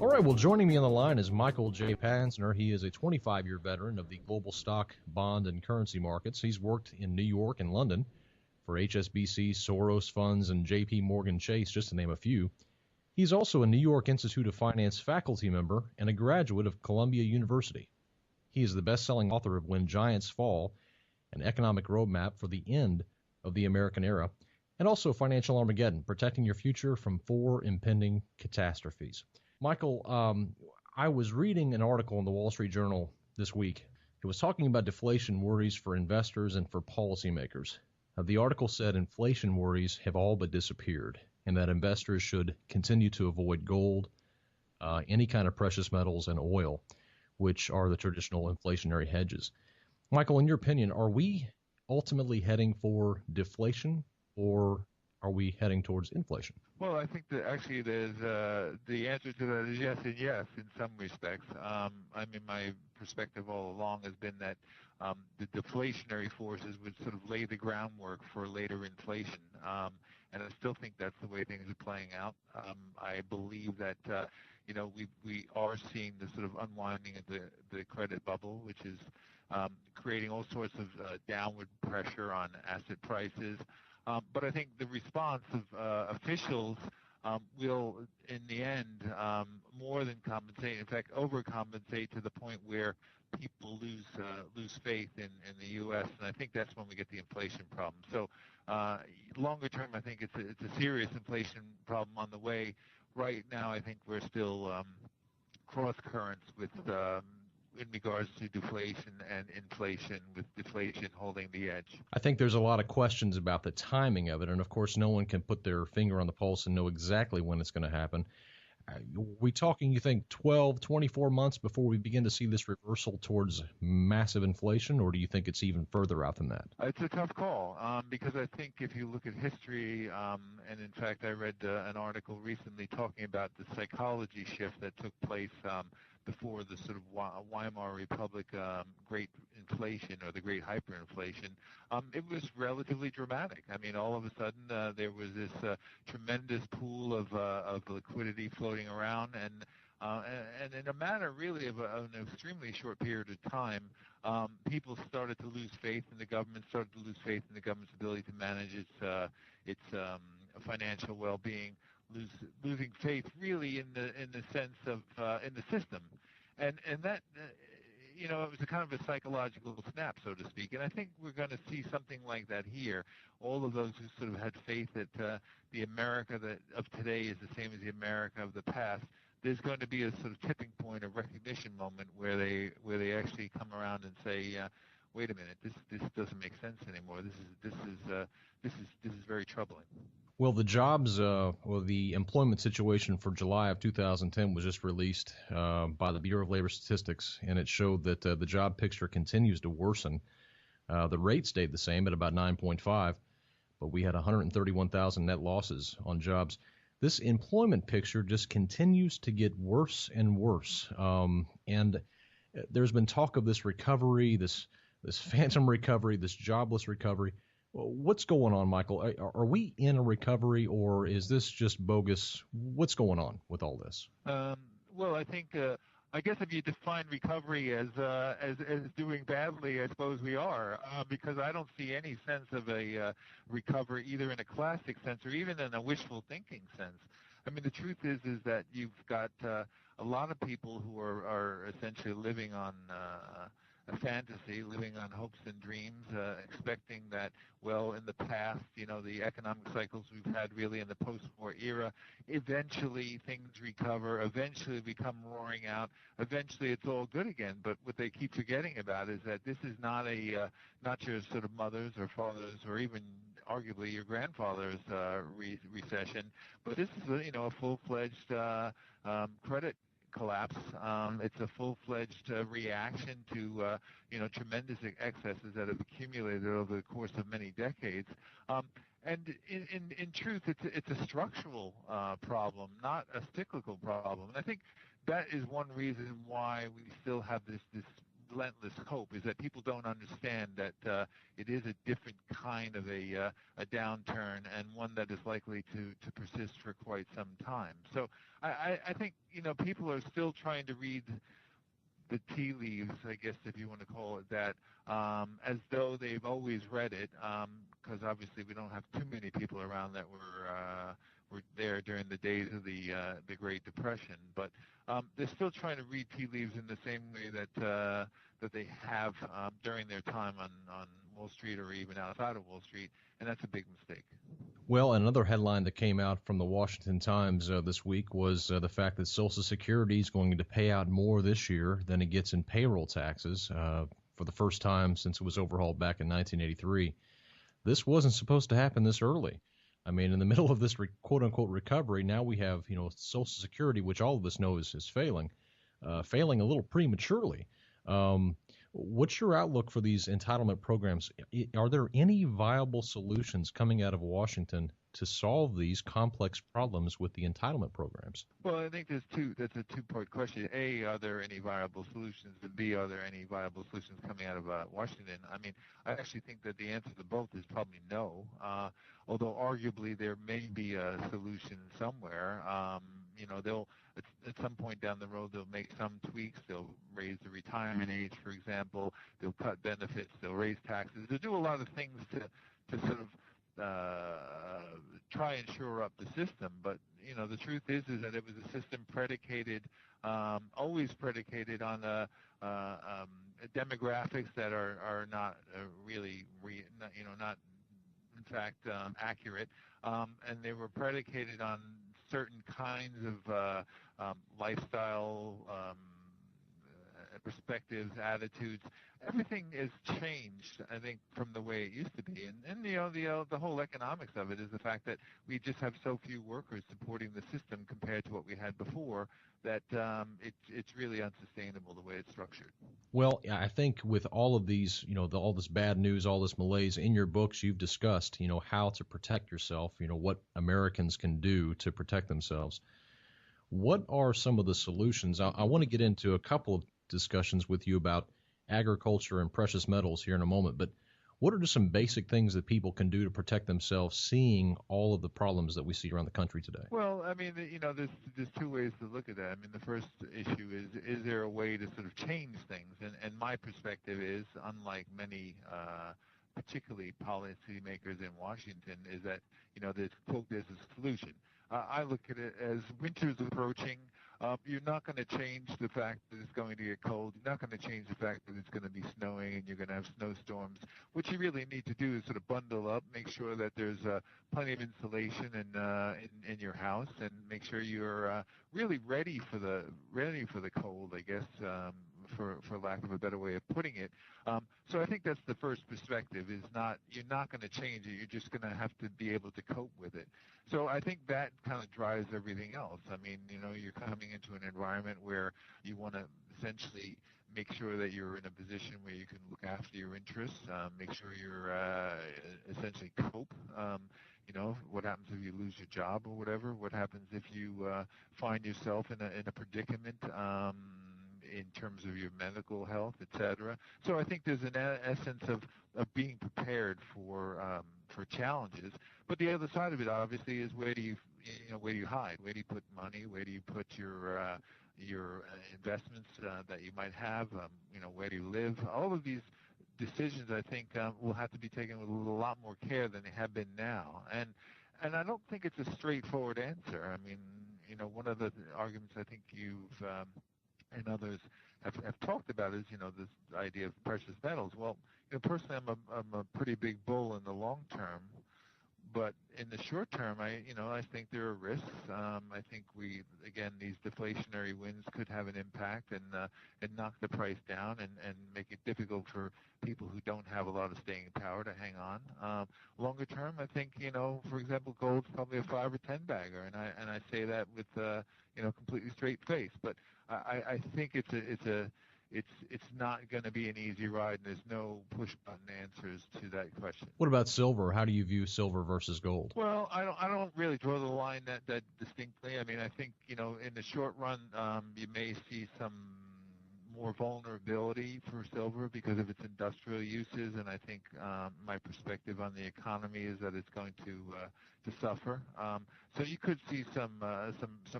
All right, well, joining me on the line is Michael J. Panzner. He is a 25-year veteran of the global stock, bond, and currency markets. He's worked in New York and London for HSBC, Soros Funds, and J.P. Morgan Chase, just to name a few. He's also a New York Institute of Finance faculty member and a graduate of Columbia University. He is the best-selling author of When Giants Fall, an economic roadmap for the end of the American era, and also Financial Armageddon, protecting your future from 4 impending catastrophes. Michael, I was reading an article in the Wall Street Journal this week. It was talking about deflation worries for investors and for policymakers. The article said inflation worries have all but disappeared and that investors should continue to avoid gold, any kind of precious metals, and oil, which are the traditional inflationary hedges. Michael, in your opinion, are we ultimately heading for deflation, or are we heading towards inflation? Well, I think that actually there's the answer to that is yes and yes in some respects. I mean, my perspective all along has been that the deflationary forces would sort of lay the groundwork for later inflation, and I still think that's the way things are playing out. I believe that we are seeing the sort of unwinding of the credit bubble, which is creating all sorts of downward pressure on asset prices. But I think the response of officials will, in the end, more than compensate, in fact, overcompensate to the point where people lose faith in the U.S. And I think that's when we get the inflation problem. So longer term, I think it's a serious inflation problem on the way. Right now, I think we're still cross currents with in regards to deflation and inflation, with deflation holding the edge. I think there's a lot of questions about the timing of it, and of course no one can put their finger on the pulse and know exactly when it's going to happen. We talking, you think, 12, 24 months before we begin to see this reversal towards massive inflation, or do you think it's even further out than that? It's a tough call because I think if you look at history, and in fact I read an article recently talking about the psychology shift that took place before the sort of Weimar Republic great inflation or the great hyperinflation. It was relatively dramatic. I mean, all of a sudden there was this tremendous pool of liquidity floating around, and in a matter really of an extremely short period of time, people started to lose faith in the government, started to lose faith in the government's ability to manage its financial well-being, losing faith really in the sense of in the system, and that it was a kind of a psychological snap, so to speak. And I think we're going to see something like that here. All of those who sort of had faith that the America that of today is the same as the America of the past, there's going to be a sort of tipping point, a recognition moment where they actually come around and say, wait a minute, this doesn't make sense anymore. This is very troubling. Well, the employment situation for July of 2010 was just released by the Bureau of Labor Statistics, and it showed that the job picture continues to worsen. The rate stayed the same at about 9.5, but we had 131,000 net losses on jobs. This employment picture just continues to get worse and worse, and there's been talk of this recovery, this phantom recovery, this jobless recovery. What's going on, Michael? Are we in a recovery, or is this just bogus? What's going on with all this? Well, I think, I guess if you define recovery as doing badly, I suppose we are, because I don't see any sense of a recovery either in a classic sense or even in a wishful thinking sense. I mean, the truth is that you've got a lot of people who are essentially living on a fantasy, living on hopes and dreams, expecting that, well, in the past, the economic cycles we've had really in the post-war era, eventually things recover, eventually we come roaring out, eventually it's all good again. But what they keep forgetting about is that this is not your sort of mother's or father's or even arguably your grandfather's recession, but this is a full-fledged credit collapse. It's a full-fledged reaction to tremendous excesses that have accumulated over the course of many decades. And in truth, it's a structural problem, not a cyclical problem. And I think that is one reason why we still have this relentless hope, is that people don't understand that it is a different kind of a downturn, and one that is likely to persist for quite some time. So I think people are still trying to read the tea leaves, I guess, if you want to call it that, as though they've always read it, because obviously we don't have too many people around that were there during the days of the Great Depression. But they're still trying to read tea leaves in the same way that they have during their time on Wall Street or even outside of Wall Street, and that's a big mistake. Well, another headline that came out from the Washington Times this week was the fact that Social Security is going to pay out more this year than it gets in payroll taxes for the first time since it was overhauled back in 1983. This wasn't supposed to happen this early. I mean, in the middle of this quote-unquote recovery, now we have Social Security, which all of us know is failing a little prematurely. What's your outlook for these entitlement programs? Are there any viable solutions coming out of Washington to solve these complex problems with the entitlement programs? Well, I think that's a two-part question. A, are there any viable solutions? And B, are there any viable solutions coming out of Washington? I mean, I actually think that the answer to both is probably no, although arguably there may be a solution somewhere. They'll at some point down the road, they'll make some tweaks. They'll raise the retirement age, for example. They'll cut benefits. They'll raise taxes. They'll do a lot of things to sort of try and shore up the system. But the truth is that it was a system always predicated on demographics that are not really not in fact accurate, and they were predicated on certain kinds of lifestyle perspectives, attitudes. Everything has changed, I think, from the way it used to be. And the whole economics of it is the fact that we just have so few workers supporting the system compared to what we had before that it's really unsustainable the way it's structured. Well, I think with all of these, all this bad news, all this malaise, in your books you've discussed, how to protect yourself, what Americans can do to protect themselves. What are some of the solutions? I want to get into a couple of discussions with you about agriculture and precious metals here in a moment, but what are just some basic things that people can do to protect themselves, seeing all of the problems that we see around the country today? Well, I mean, there's two ways to look at that. I mean, the first issue is there a way to sort of change things? And my perspective is, unlike many, particularly policymakers in Washington, is that, there's a solution. I look at it as winter's approaching. You're not going to change the fact that it's going to get cold. You're not going to change the fact that it's going to be snowing and you're going to have snowstorms. What you really need to do is sort of bundle up, make sure that there's plenty of insulation in your house, and make sure you're really ready for the cold, I guess, for lack of a better way of putting it. So I think that's the first perspective, is you're not going to change it. You're just going to have to be able to cope with it. So I think that kind of drives everything else. I mean, you're coming into an environment where you want to essentially make sure that you're in a position where you can look after your interests, make sure you're essentially cope. What happens if you lose your job or whatever? What happens if you find yourself in a predicament in terms of your medical health, et cetera? So I think there's an essence of being prepared for challenges. But the other side of it, obviously, is where do you hide? Where do you put money? Where do you put your investments that you might have? Where do you live? All of these decisions, I think, will have to be taken with a lot more care than they have been now. And I don't think it's a straightforward answer. I mean, one of the arguments I think you've and others have talked about is, this idea of precious metals. Well, personally, I'm a pretty big bull in the long term, but in the short term, I think there are risks. I think these deflationary winds could have an impact and knock the price down and make it difficult for people who don't have a lot of staying power to hang on. Longer term, I think, for example, gold's probably a 5 or 10 bagger, and I say that with completely straight face. But I think it's not going to be an easy ride, and there's no push-button answers to that question. What about silver? How do you view silver versus gold? Well, I don't really draw the line that distinctly. I mean, I think, in the short run, you may see some more vulnerability for silver because of its industrial uses, and I think my perspective on the economy is that it's going to suffer. So you could see some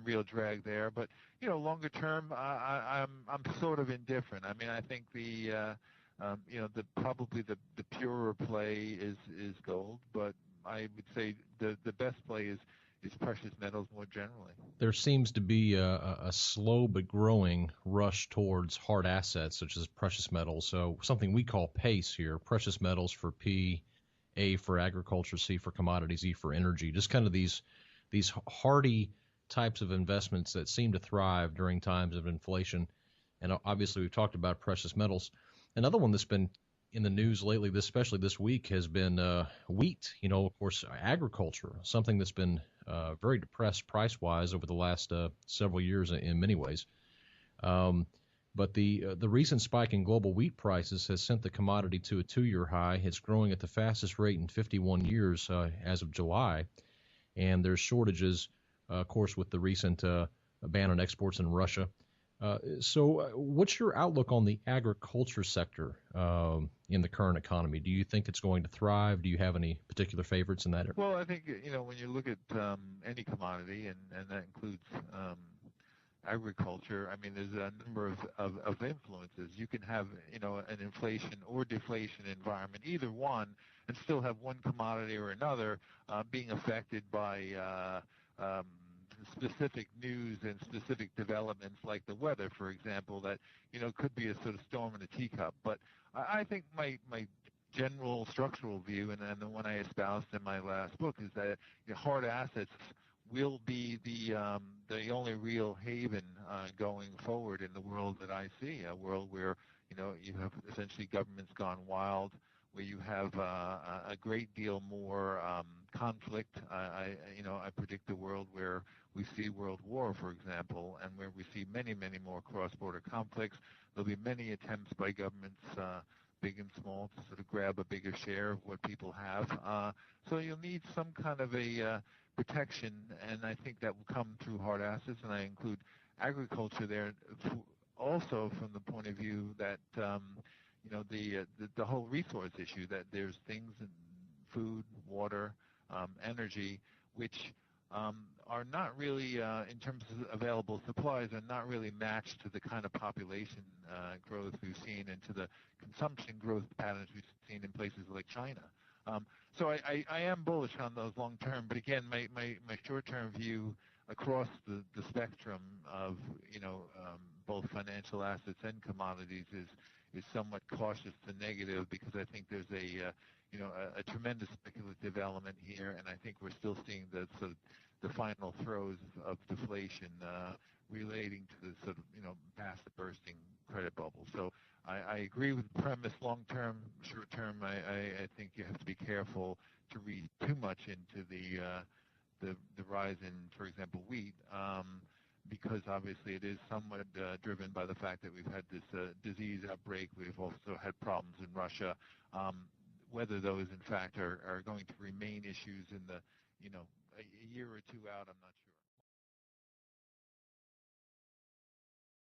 real drag there, but longer term, I'm sort of indifferent. I mean, I think probably the purer play is gold, but I would say the best play is precious metals more generally. There seems to be a slow but growing rush towards hard assets such as precious metals. So something we call PACE here, precious metals for P, A for agriculture, C for commodities, E for energy. Just kind of these hardy types of investments that seem to thrive during times of inflation. And obviously we've talked about precious metals. Another one that's been in the news lately, especially this week, has been wheat. Of course, agriculture, something that's been very depressed price-wise over the last several years in many ways. But the recent spike in global wheat prices has sent the commodity to a 2-year high. It's growing at the fastest rate in 51 years as of July. And there's shortages, of course, with the recent ban on exports in Russia. So what's your outlook on the agriculture sector in the current economy? Do you think it's going to thrive? Do you have any particular favorites in that area? Well, I think, when you look at any commodity, and that includes agriculture, I mean, there's a number of influences. You can have, an inflation or deflation environment, either one, and still have one commodity or another being affected by specific news and specific developments like the weather, for example, that could be a sort of storm in a teacup. But I think my general structural view, and the one I espoused in my last book, is that hard assets will be the only real haven going forward in the world that I see, a world where you have essentially governments gone wild, where you have a great deal more conflict. I predict a world where we see world war, for example, and where we see many, many more cross-border conflicts. There'll be many attempts by governments, big and small, to sort of grab a bigger share of what people have. So you'll need some kind of a protection, and I think that will come through hard assets, and I include agriculture there also from the point of view that the whole resource issue, that there's things in food, water, energy, which are not really, in terms of available supplies, are not really matched to the kind of population growth we've seen and to the consumption growth patterns we've seen in places like China. So I am bullish on those long term, but again, my short-term view across the spectrum of both financial assets and commodities is somewhat cautious to negative, because I think there's a tremendous speculative element here, and I think we're still seeing the final throes of deflation relating to the sort of past bursting credit bubble. So I agree with the premise. Long term, short term, I think you have to be careful to read too much into the rise in, for example, wheat, because obviously it is somewhat driven by the fact that we've had this disease outbreak. We've also had problems in Russia. Whether those, in fact, are going to remain issues in the, a year or two out, I'm not sure.